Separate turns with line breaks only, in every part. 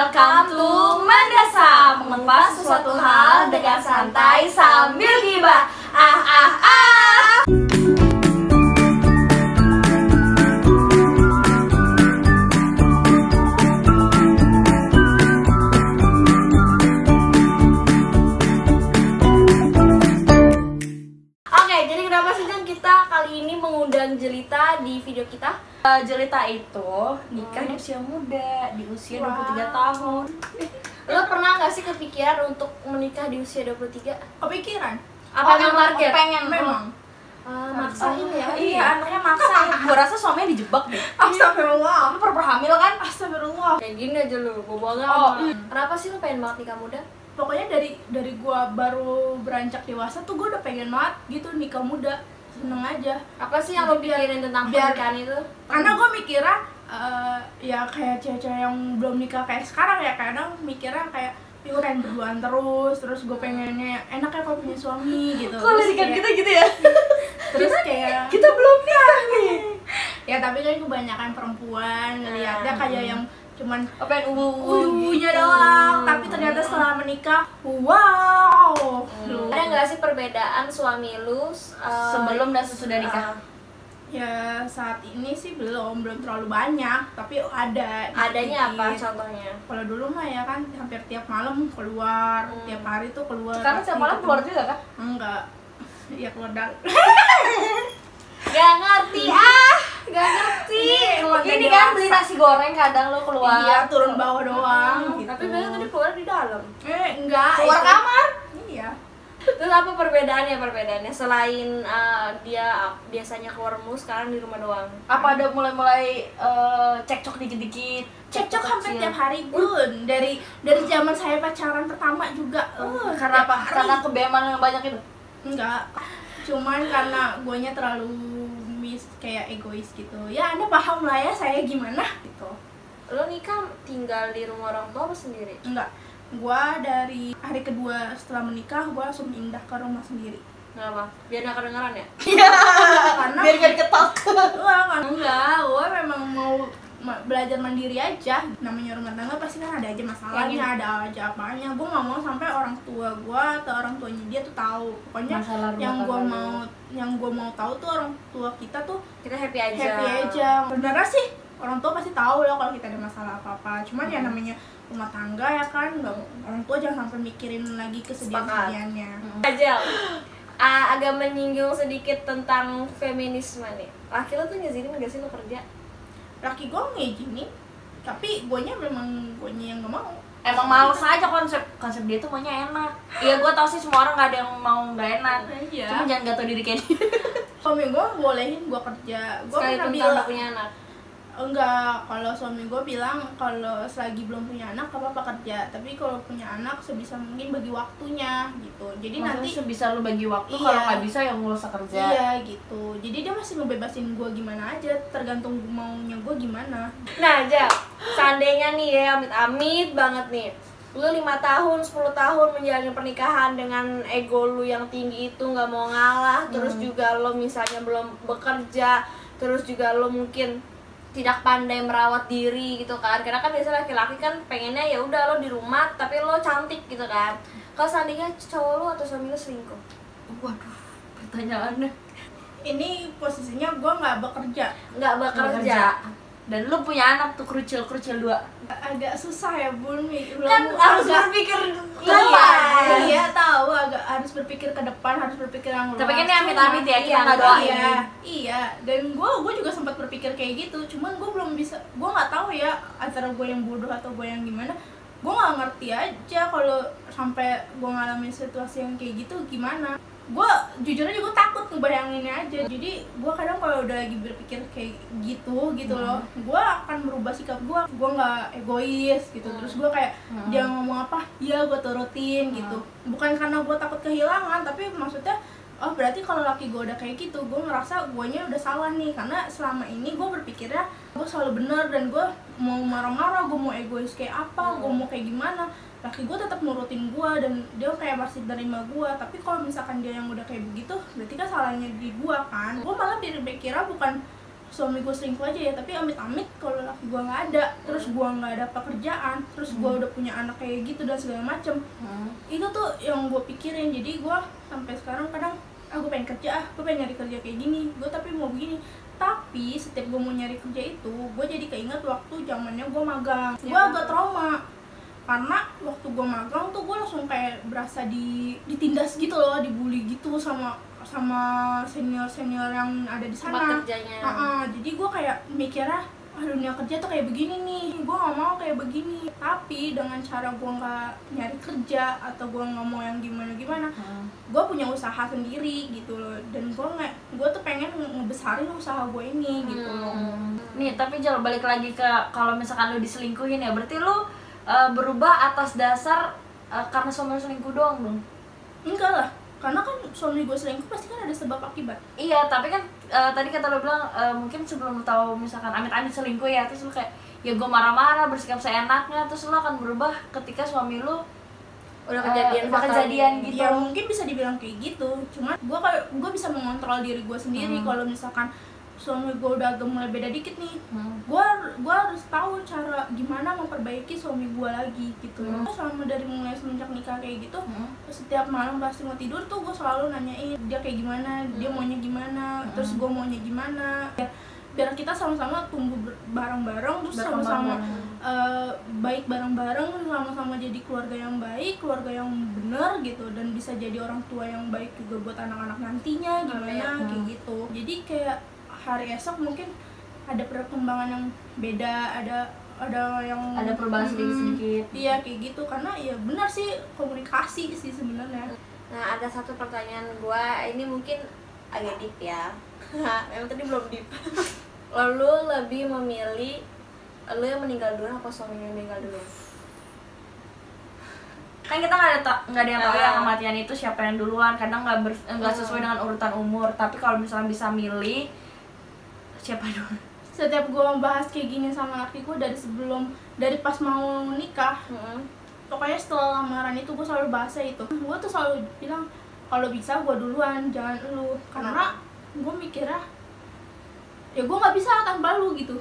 Welcome to Mandasa, mengupas sesuatu hal dengan santai sambil gibah.
Oke, jadi kenapa sih Jan kita kali ini mengundang Jelita di video kita?
Jelita itu nikah di usia muda, di usia 23 tahun.
Lo pernah gak sih kepikiran untuk menikah di usia 23?
Kepikiran?
Apa memang target?
pengen
Memang.
Maksain ya?
Iya, anaknya maksa. Gua rasa suaminya dijebak deh.
Astagfirullah.
Lu pernah hamil kan?
Astagfirullah.
Kayak gini aja lo, bohongnya. Kenapa sih lo pengen banget nikah muda?
Pokoknya dari gua baru beranjak dewasa tuh gua udah pengen banget gitu nikah muda. Seneng aja.
Apa sih yang lo pikirin tentang pernikahan itu?
Karena gua mikirnya ya kayak cewek-cewek yang belum nikah kayak sekarang ya, kadang mikirnya kayak gue pengen berduaan terus gue pengennya enaknya kalau punya suami gitu.
Kalau nikah kita gitu ya?
Terus kayak
kita belum nikah nih.
ya tapi kan kebanyakan perempuan ngeliatnya kayak yang cuman
Pengen
ubunya doang, tapi ternyata setelah menikah, wow.
Ada nggak sih perbedaan suami lu
sebelum dan sesudah nikah?
Ya saat ini sih belum terlalu banyak, tapi ada.
Adanya apa
dikit.
contohnya?
Kalau dulu mah ya kan hampir tiap malam keluar, tiap hari tuh keluar.
Sekarang tiap malam keluar juga kan?
Enggak, ya keluar dari.
Gak ngerti gak ngerti.
Ini kan beli nasi goreng kadang lo keluar.
Iya, turun bawah doang. Gitu.
Tapi biasanya tadi keluar di dalam.
Enggak.
Keluar kamar.
Iya.
Terus apa perbedaannya selain dia biasanya keluar mulu, sekarang di rumah doang?
Apa ada mulai cekcok dikit-dikit?
Cekcok hampir tiap hari Bun. Dari zaman saya pacaran pertama juga.
Karena apa? Karena kebeman yang banyak itu?
Enggak. Cuman karena guanya terlalu kayak egois gitu. Ya Anda paham lah ya saya gimana gitu.
Lo nikah tinggal di rumah orang tua apa sendiri?
Enggak. Gua dari hari kedua setelah menikah gua langsung pindah ke rumah sendiri.
Kenapa? Biar gak kedengeran ya?
Karena
Biar gak diketok.
enggak, gua memang mau belajar mandiri aja. Namanya rumah tangga pasti kan ada aja masalahnya, ada aja apanya. Gua nggak mau sampai orang tua gua atau orang tuanya dia tuh tahu. Pokoknya yang gua mau tahu tuh orang tua kita tuh
Kita happy aja.
happy aja. Sebenarnya sih orang tua pasti tahu lah kalau kita ada masalah apa-apa. Cuman ya namanya rumah tangga ya kan, nggak, orang tua jangan sampai mikirin lagi kesedihan-kesedihannya.
Aja. Agak menyinggung sedikit tentang feminisme nih. Laki lo tuh ngizinin gak sih lo kerja?
Laki gue ngizinin, tapi guanya memang guanya yang nggak mau.
Emang males aja konsep dia tuh maunya enak. Iya gue tau sih semua orang gak ada yang mau gak enak.
Iya.
Cuma jangan gak tau diri kayak dia.
Suami gue bolehin gue kerja. Gue pernah
Sekalipun
bilang
tanpa punya anak.
enggak, kalau suami gue bilang kalau selagi belum punya anak gak apa-apa kerja, tapi kalau punya anak sebisa mungkin bagi waktunya gitu. Jadi
Maksudnya
nanti
sebisa lu bagi waktu,
Iya.
kalau nggak bisa ya nggak usah kerja.
iya gitu. Jadi dia masih ngebebasin gue gimana aja, tergantung maunya gue gimana.
Nah, Jal, seandainya nih ya, amit-amit banget nih, lu 5 tahun, 10 tahun menjalani pernikahan dengan ego lu yang tinggi itu nggak mau ngalah, terus juga lo misalnya belum bekerja, terus juga lo mungkin tidak pandai merawat diri gitu kan, karena kan biasanya laki-laki kan pengennya ya udah lo di rumah tapi lo cantik gitu kan. Kalau seandainya cowok lo atau suami lo selingkuh,
Waduh, pertanyaannya.
Ini posisinya gue nggak bekerja.
nggak bekerja,
Dan lu punya anak tuh kerucil 2.
Agak susah ya Bun,
kan harus berpikir
Iya tahu, agak harus berpikir ke depan, harus berpikir yang luas.
Tapi kan ini amit-amit ya, kita nggak doain.
Iya, dan gue juga sempat berpikir kayak gitu, cuman gue belum bisa, gue nggak tahu ya antara gue yang bodoh atau gue yang gimana. Gue nggak ngerti aja kalau sampai gue ngalamin situasi yang kayak gitu gimana. Gue jujur aja gue takut ngebayanginnya aja. Jadi gue kadang kalau udah lagi berpikir kayak gitu loh, gue akan merubah sikap gue nggak egois gitu. Terus gue kayak dia ngomong apa ya gue turutin gitu, bukan karena gue takut kehilangan, tapi maksudnya oh berarti kalau laki gue udah kayak gitu, gue ngerasa guanya udah salah nih, karena selama ini gue berpikirnya gue selalu bener, dan gue mau marah-marah, gue mau egois kayak apa, gue mau kayak gimana, laki gue tetap nurutin gue dan dia kayak pasti terima gue. Tapi kalau misalkan dia yang udah kayak begitu, berarti kan salahnya di gue kan. Gue malah berpikirnya bukan suami gue selingkuh aja ya, tapi amit-amit kalau laki gue nggak ada, terus gue nggak ada pekerjaan, terus gue udah punya anak kayak gitu dan segala macem. Itu tuh yang gue pikirin. Jadi gue sampai sekarang kadang gue pengen kerja, gue pengen nyari kerja kayak gini, gue tapi mau begini. Tapi setiap gue mau nyari kerja itu, gue jadi keinget waktu zamannya gue magang. Gue agak trauma karena waktu gue magang tuh gue langsung kayak berasa ditindas gitu loh, dibully gitu sama senior yang ada di sana.
Tempat kerjanya.
Jadi gue kayak mikirnya, dunia kerja tuh kayak begini nih, gue nggak mau kayak begini. Tapi dengan cara gue nggak nyari kerja atau gue nggak mau yang gimana, gue punya usaha sendiri gitu loh. Dan gue tuh pengen ngebesarin usaha gue ini gitu loh.
Nih tapi jangan balik lagi ke kalau misalkan lu diselingkuhin ya, berarti lu berubah atas dasar karena suami lu selingkuh doang dong?
Enggak lah, karena kan suami gue selingkuh pasti kan ada sebab akibat.
Iya, tapi kan tadi kata lo bilang mungkin sebelum lo tahu misalkan amit-amit selingkuh ya, terus lo kayak ya gue marah-marah, bersikap seenaknya, terus lo akan berubah ketika suami lo
udah
kejadian gitu.
Ya mungkin bisa dibilang kayak gitu, cuman gue bisa mengontrol diri gue sendiri. Kalau misalkan suami gue udah agak mulai beda dikit nih, gue harus tahu cara gimana memperbaiki suami gue lagi gitu. Selama dari mulai semenjak nikah kayak gitu, setiap malam pasti mau tidur tuh gue selalu nanyain dia kayak gimana, dia maunya gimana, terus gue maunya gimana, biar kita sama-sama tumbuh bareng-bareng, terus sama-sama baik bareng-bareng, sama-sama jadi keluarga yang baik, keluarga yang benar gitu, dan bisa jadi orang tua yang baik juga buat anak-anak nantinya gimana kayak gitu. Jadi kayak hari esok mungkin ada perkembangan yang beda, ada yang
perubahan sedikit.
Iya kayak gitu, karena ya benar sih komunikasi sih sebenarnya.
Nah, ada satu pertanyaan gua, ini mungkin agak deep ya. Memang tadi belum deep. Lu lebih memilih lu yang meninggal duluan apa suaminya yang meninggal duluan?
Kan kita nggak ada yang tahu ya kematian itu siapa yang duluan, kadang nggak sesuai dengan urutan umur. Tapi kalau misalnya bisa milih siapa dulu?
Setiap gue bahas kayak gini sama laki gue dari pas mau nikah, pokoknya setelah lamaran itu gue selalu bahas itu. Gue tuh selalu bilang kalau bisa gue duluan, jangan lu. Karena gue mikirnya ya gue nggak bisa tanpa lu gitu.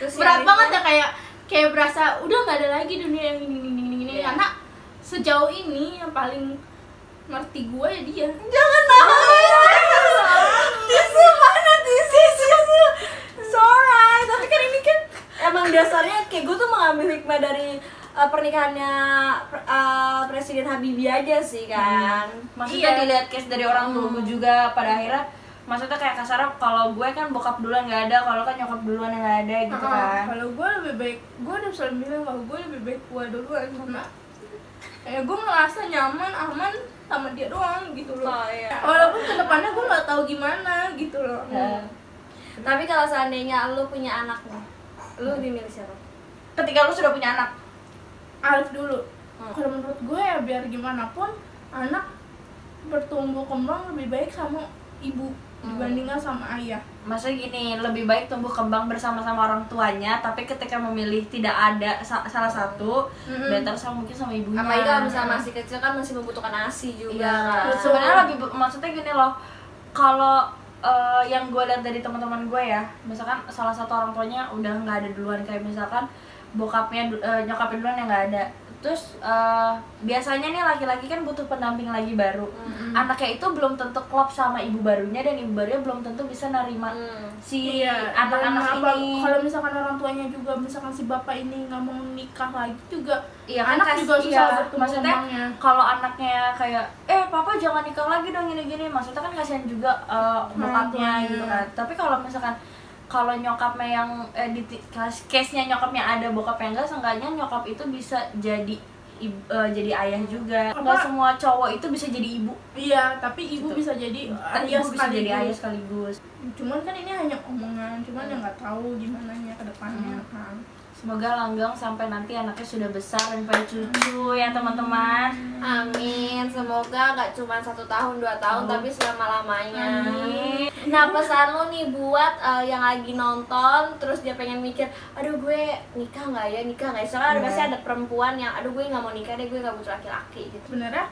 Terus
Berat banget ya, kayak berasa udah nggak ada lagi dunia yang ini. Karena sejauh ini yang paling ngerti gue ya dia.
Jangan nangis. Tisu mana tisu? Sorry, tapi kan ini kan emang dasarnya kayak gue tuh mengambil hikmah dari pernikahannya Presiden Habibie aja sih kan.
Maksudnya dilihat case dari orang tua gue juga pada akhirnya, maksudnya kayak kasarnya kalau gue kan bokap duluan nggak ada, kalau kan nyokap duluan yang nggak ada gitu kan.
Kalau gue lebih baik, gue udah selalu bilang kalau gue lebih baik gue duluan, karena kayak gue ngerasa nyaman, aman sama dia doang gitu loh. Walaupun kedepannya gue nggak tahu gimana gitu loh.
Tapi kalau seandainya lu punya anak nih, lu lebih milih siapa?
Ketika lu sudah punya anak,
Alif dulu. Kalau menurut gue ya biar gimana pun anak bertumbuh kembang lebih baik sama ibu dibandingkan sama ayah.
maksudnya gini, lebih baik tumbuh kembang bersama-sama orang tuanya, tapi ketika memilih tidak ada salah satu, better sama mungkin sama ibunya.
Apalagi kalau misalnya masih kecil kan masih membutuhkan ASI juga.
Iya. Sebenarnya lebih maksudnya gini loh, kalau yang gue lihat dari teman-teman gue ya, misalkan salah satu orang tuanya udah nggak ada duluan, kayak misalkan bokapnya nyokapnya duluan yang nggak ada, terus biasanya nih laki-laki kan butuh pendamping lagi baru. Anaknya itu belum tentu klop sama ibu barunya, dan ibu barunya belum tentu bisa nerima si anak-anak ini.
Kalau misalkan orang tuanya juga, misalkan si bapak ini nggak mau nikah lagi juga,
Iya kan,
anak juga susah bertumbuh
maksudnya
kembangnya.
kalau anaknya kayak papa jangan nikah lagi dong gini-gini, maksudnya kan kasihan juga bokapnya gitu kan. Tapi kalau misalkan kalau nyokapnya yang di case-nya nyokapnya ada, bokapnya enggak, seenggaknya nyokap itu bisa jadi jadi ayah juga. Enggak semua cowok itu bisa jadi ibu.
Iya, tapi ibu bisa jadi ayah
Ibu bisa jadi ayah sekaligus.
Cuman kan ini hanya omongan, cuman yang nggak tahu gimana nya ke depannya kan.
Semoga langgeng sampai nanti anaknya sudah besar dan pada cucu ya teman-teman.
Amin. Semoga gak cuma 1 tahun 2 tahun, tapi selama-lamanya.
Amin.
Nah, pesan lo nih buat yang lagi nonton terus dia pengen mikir, aduh gue nikah nggak ya, soalnya ada pasti ada perempuan yang aduh gue nggak mau nikah deh, gue nggak butuh laki-laki gitu.
Sebenarnya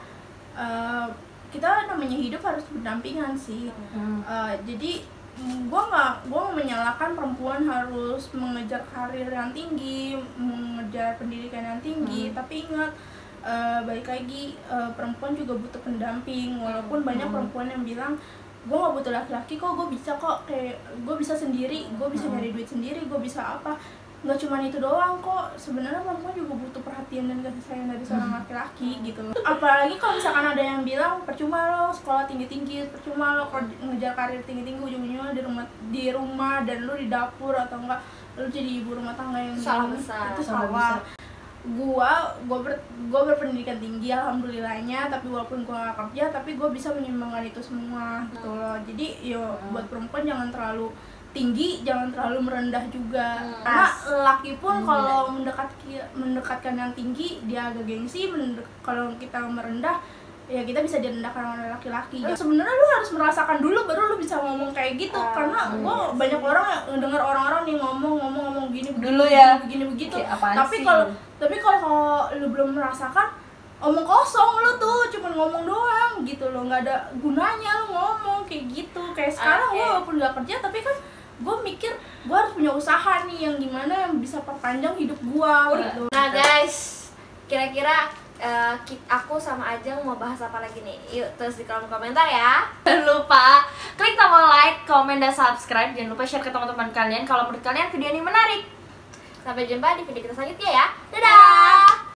kita namanya hidup harus berdampingan sih. Jadi gue menyalahkan perempuan harus mengejar karir yang tinggi, mengejar pendidikan yang tinggi, tapi ingat balik lagi perempuan juga butuh pendamping. Walaupun banyak perempuan yang bilang gue gak butuh laki-laki kok, gue bisa kok, kayak gue bisa sendiri, gue bisa nyari duit sendiri, gue bisa apa. Nggak cuma itu doang kok, sebenarnya perempuan juga butuh perhatian dan kasih sayang dari seorang laki-laki gitu loh. Apalagi kalau misalkan ada yang bilang percuma lo sekolah tinggi-tinggi, percuma lo ngejar karir tinggi-tinggi, ujung-ujungnya di rumah dan lo di dapur, atau enggak lo jadi ibu rumah tangga yang
salah besar.
itu salah. Gue berpendidikan tinggi alhamdulillahnya, tapi walaupun gue gak kerja tapi gue bisa menyeimbangkan itu semua gitu loh. Jadi yo buat perempuan jangan terlalu tinggi, jangan terlalu merendah juga. Karena laki pun kalau mendekatkan yang tinggi dia agak gengsi, kalau kita merendah ya kita bisa direndahkan oleh laki-laki. Sebenarnya lu harus merasakan dulu baru lu bisa ngomong kayak gitu. Karena gua banyak orang yang dengar orang-orang nih ngomong gini
dulu ya
begini begitu.
Tapi
kalau lu belum merasakan, omong kosong lu tuh, cuman ngomong doang gitu loh, nggak ada gunanya lu ngomong kayak gitu. Kayak sekarang gue walaupun nggak kerja tapi kan gue mikir gue harus punya usaha nih yang gimana yang bisa perpanjang hidup gue gitu.
Nah guys, kira-kira aku sama Ajeng mau bahas apa lagi nih? Yuk tulis di kolom komentar ya.
Jangan lupa klik tombol like, komen, dan subscribe. Jangan lupa share ke teman-teman kalian kalau menurut kalian video ini menarik.
Sampai jumpa di video kita selanjutnya ya. Dadah.